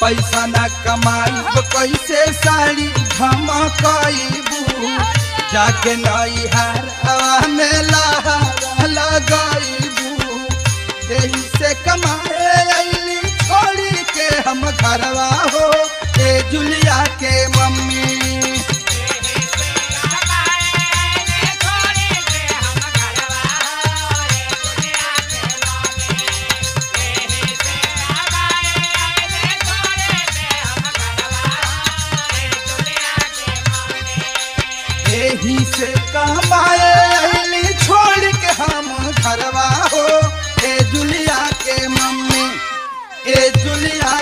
पैसा न कमाई कैसे साड़ी झमकबू जाके नई हार में लहर लगाईबू यही से कमाए अली छोड़ी के हम घरवा हो ए जुलिया के मम्मी। यही से कमाए अली छोड़ के हम घरवा हो ए जुलिया के मम्मी ए जुलिया